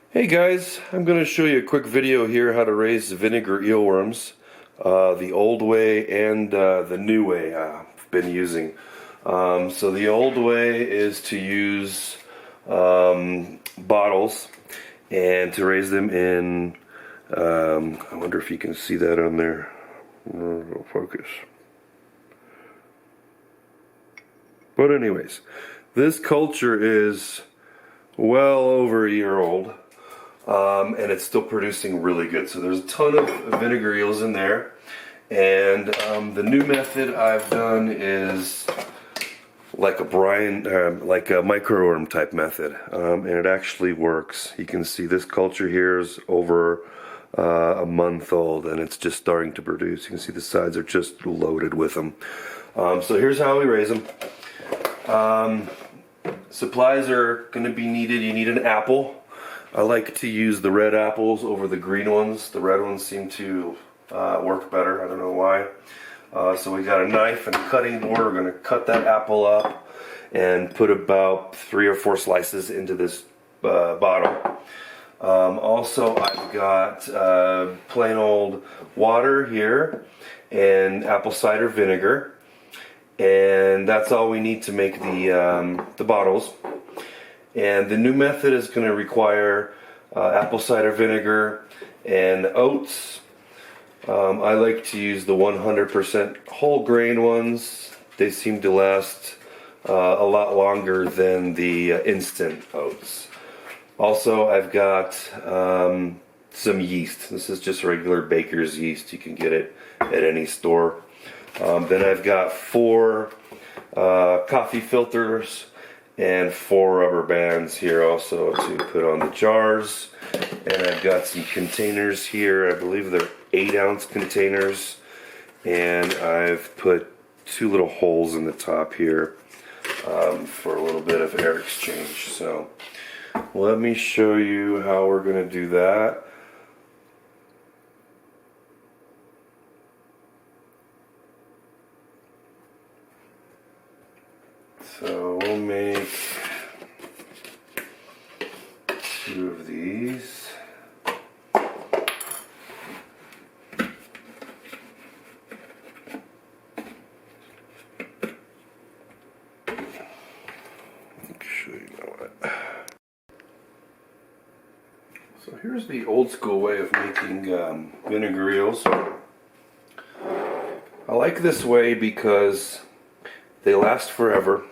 Hey guys, I'm going to show you a quick video here how to raise vinegar eelworms, the old way and the new way I've been using. So the old way is to use bottles and to raise them in, I wonder if you can see that on there. Focus. But anyways, this culture is well over a year old. And it's still producing really good. So there's a ton of vinegar eels in there. And the new method I've done is like a microworm type method. And it actually works. You can see this culture here is over a month old and it's just starting to produce. You can see the sides are just loaded with them. So here's how we raise them. Supplies are going to be needed. You need an apple. I like to use the red apples over the green ones. The red ones seem to work better. I don't know why. So we got a knife and a cutting board. We're going to cut that apple up and put about 3 or 4 slices into this bottle. Also, I've got plain old water here and apple cider vinegar. And that's all we need to make the bottles. And the new method is going to require apple cider vinegar and oats. I like to use the 100% whole grain ones. They seem to last a lot longer than the instant oats. Also, I've got some yeast. This is just regular baker's yeast. You can get it at any store. Then I've got 4 coffee filters and 4 rubber bands here also to put on the jars. And I've got some containers here. I believe they're 8-ounce containers. And I've put 2 little holes in the top here for a little bit of air exchange. So let me show you how we're going to do that. So we'll make 2 of these. Actually, you know what? So here's the old school way of making vinegar eels. I like this way because they last forever.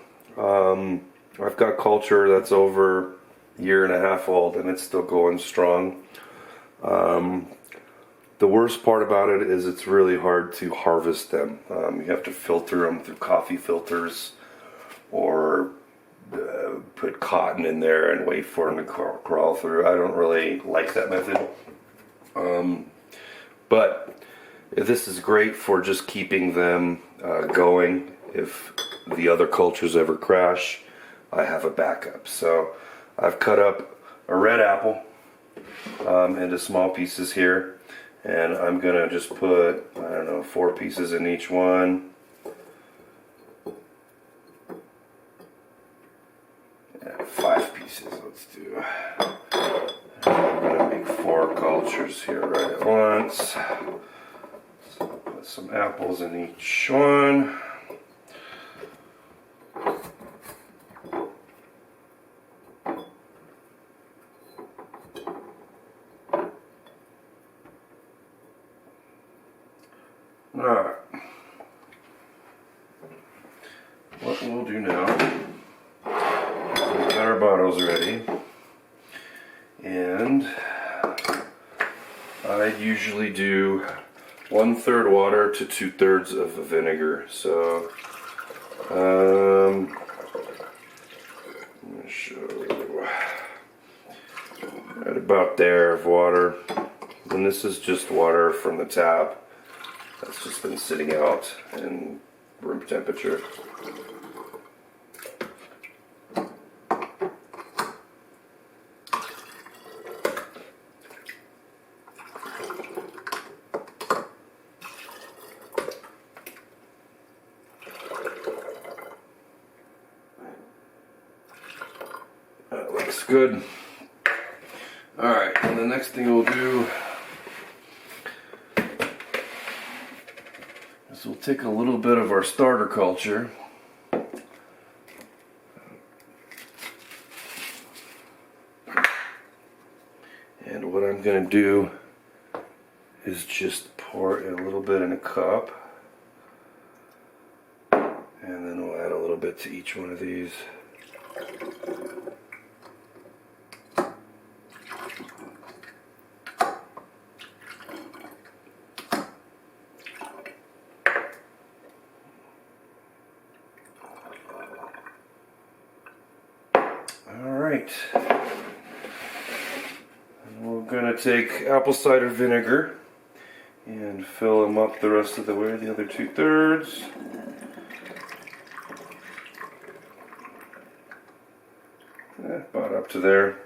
I've got culture that's over a year and a half old and it's still going strong. The worst part about it is it's really hard to harvest them. You have to filter them through coffee filters or put cotton in there and wait for them to crawl through. I don't really like that method. But this is great for just keeping them going. If the other cultures ever crash, I have a backup. So I've cut up a red apple into small pieces here, and I'm gonna just put, I don't know, 4 pieces in each one. And 5 pieces, let's do. I'm gonna make 4 cultures here right at once. So put some apples in each one. Alright, what we'll do now, we've got our bottles ready, and I usually do 1/3 water to 2/3 of vinegar. So I'm going to show you right about there of water, and this is just water from the tap. That's just been sitting out in room temperature. That looks good. Alright. next thing we'll do is we'll take a little bit of our starter culture. And what I'm going to do is just pour a little bit in a cup. And then we'll add a little bit to each one of these. Alright. We're going to take apple cider vinegar and fill them up the rest of the way, the other 2/3. About up to there.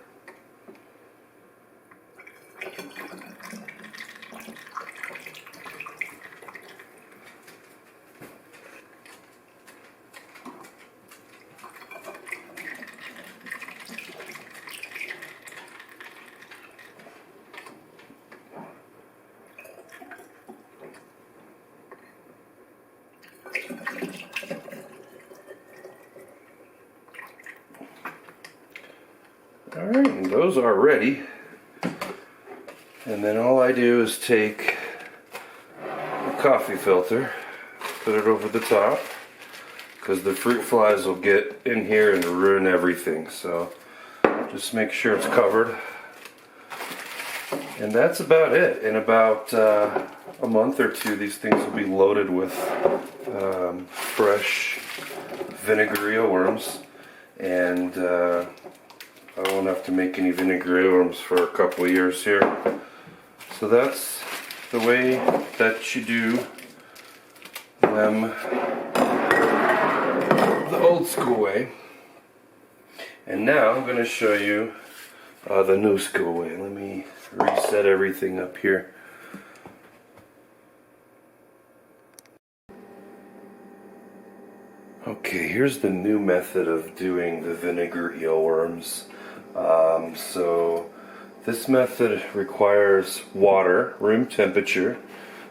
Alright, and those are ready. And then all I do is take a coffee filter, put it over the top, because the fruit flies will get in here and ruin everything. So just make sure it's covered. And that's about it. In about a month or two, these things will be loaded with fresh vinegary worms. And I won't have to make any vinegary worms for a couple of years here. So that's the way that you do them the old school way. And now I'm going to show you the new school way. Let me reset everything up here. Okay, here's the new method of doing the vinegar eelworms. So this method requires water, room temperature.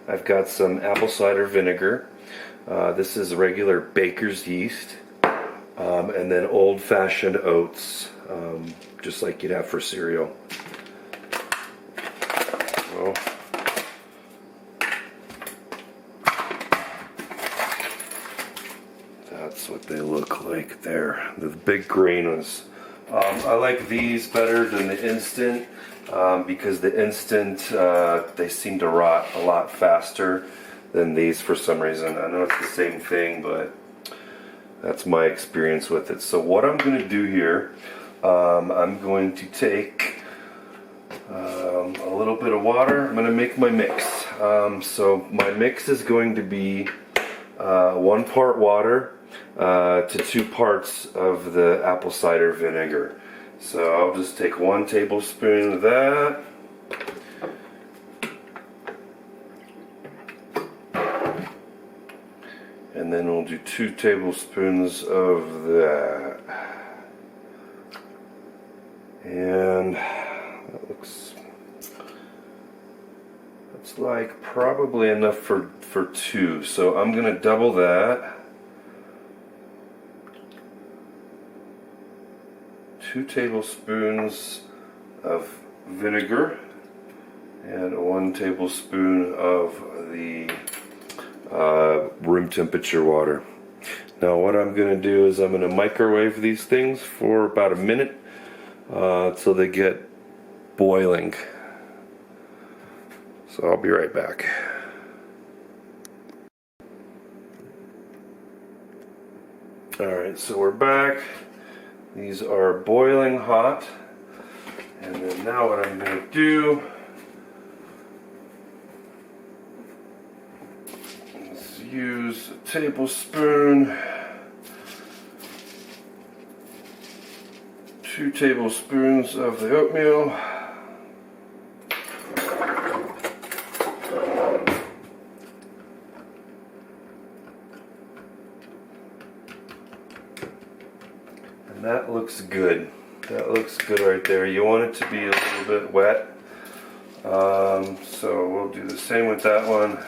I've got some apple cider vinegar. This is regular baker's yeast. And then old-fashioned oats, just like you'd have for cereal. So, that's what they look like there, the big green ones. I like these better than the instant because the instant, they seem to rot a lot faster than these for some reason. I know it's the same thing, but that's my experience with it. So what I'm going to do here, I'm going to take a little bit of water. I'm going to make my mix. So my mix is going to be 1 part water to 2 parts of the apple cider vinegar. So I'll just take 1 tablespoon of that. And then we'll do 2 tablespoons of that. And that looks, that's like probably enough for 2. So I'm going to double that. 2 tablespoons of vinegar and 1 tablespoon of the room temperature water. Now what I'm going to do is I'm going to microwave these things for about a minute till they get boiling. So I'll be right back. Alright, so we're back. These are boiling hot. And then now what I'm going to do is use a tablespoon, 2 tablespoons of the oatmeal. And that looks good. That looks good right there. You want it to be a little bit wet. So we'll do the same with that one.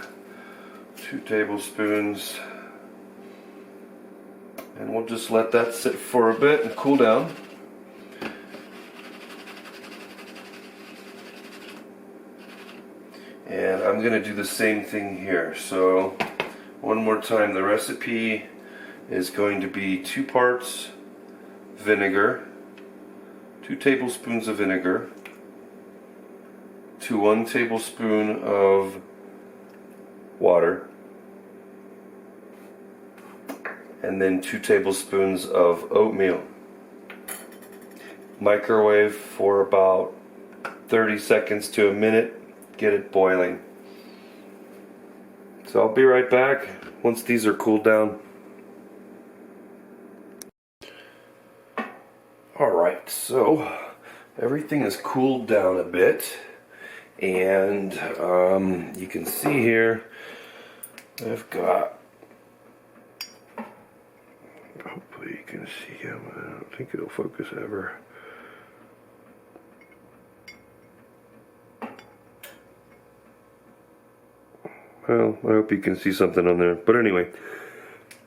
2 tablespoons. And we'll just let that sit for a bit and cool down. And I'm going to do the same thing here. So one more time, the recipe is going to be 2 parts vinegar, 2 tablespoons of vinegar, to 1 tablespoon of water, and then 2 tablespoons of oatmeal. Microwave for about 30 seconds to a minute, get it boiling. So I'll be right back once these are cooled down. Alright, so everything is cooled down a bit, and you can see here I've got, hopefully you can see him. I don't think it'll focus ever. Well, I hope you can see something on there. But anyway,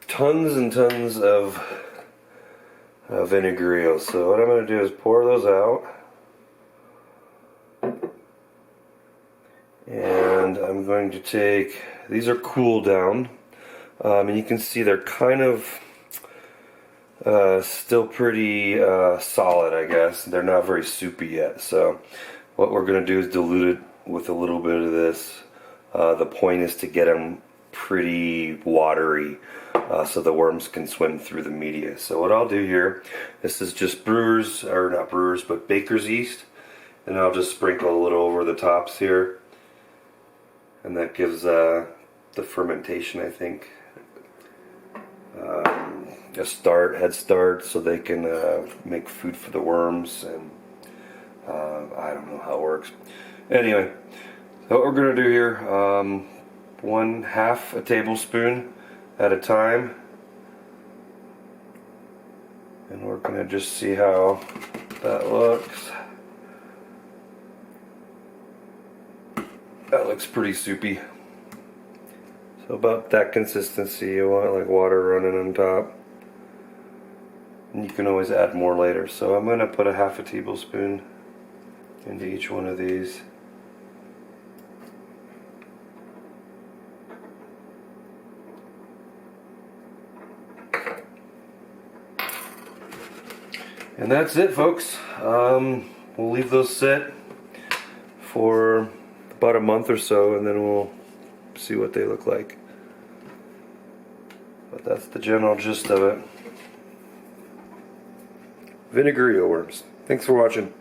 tons and tons of vinegar eels. So what I'm going to do is pour those out. And I'm going to take, these are cooled down. And you can see they're kind of still pretty solid, I guess. They're not very soupy yet. So what we're going to do is dilute it with a little bit of this. The point is to get them pretty watery so the worms can swim through the media. So what I'll do here, this is just brewer's, or not brewer's, but baker's yeast. And I'll just sprinkle a little over the tops here. And that gives the fermentation, I think, a head start, so they can make food for the worms. And I don't know how it works. Anyway, so what we're going to do here, 1/2 a tablespoon at a time, and we're going to just see how that looks. That looks pretty soupy. So about that consistency. You want like water running on top, and you can always add more later. So I'm going to put 1/2 a tablespoon into each one of these. And that's it, folks. We'll leave those sit for about a month or so, and then we'll see what they look like. But that's the general gist of it. Vinegar eelworms. Thanks for watching.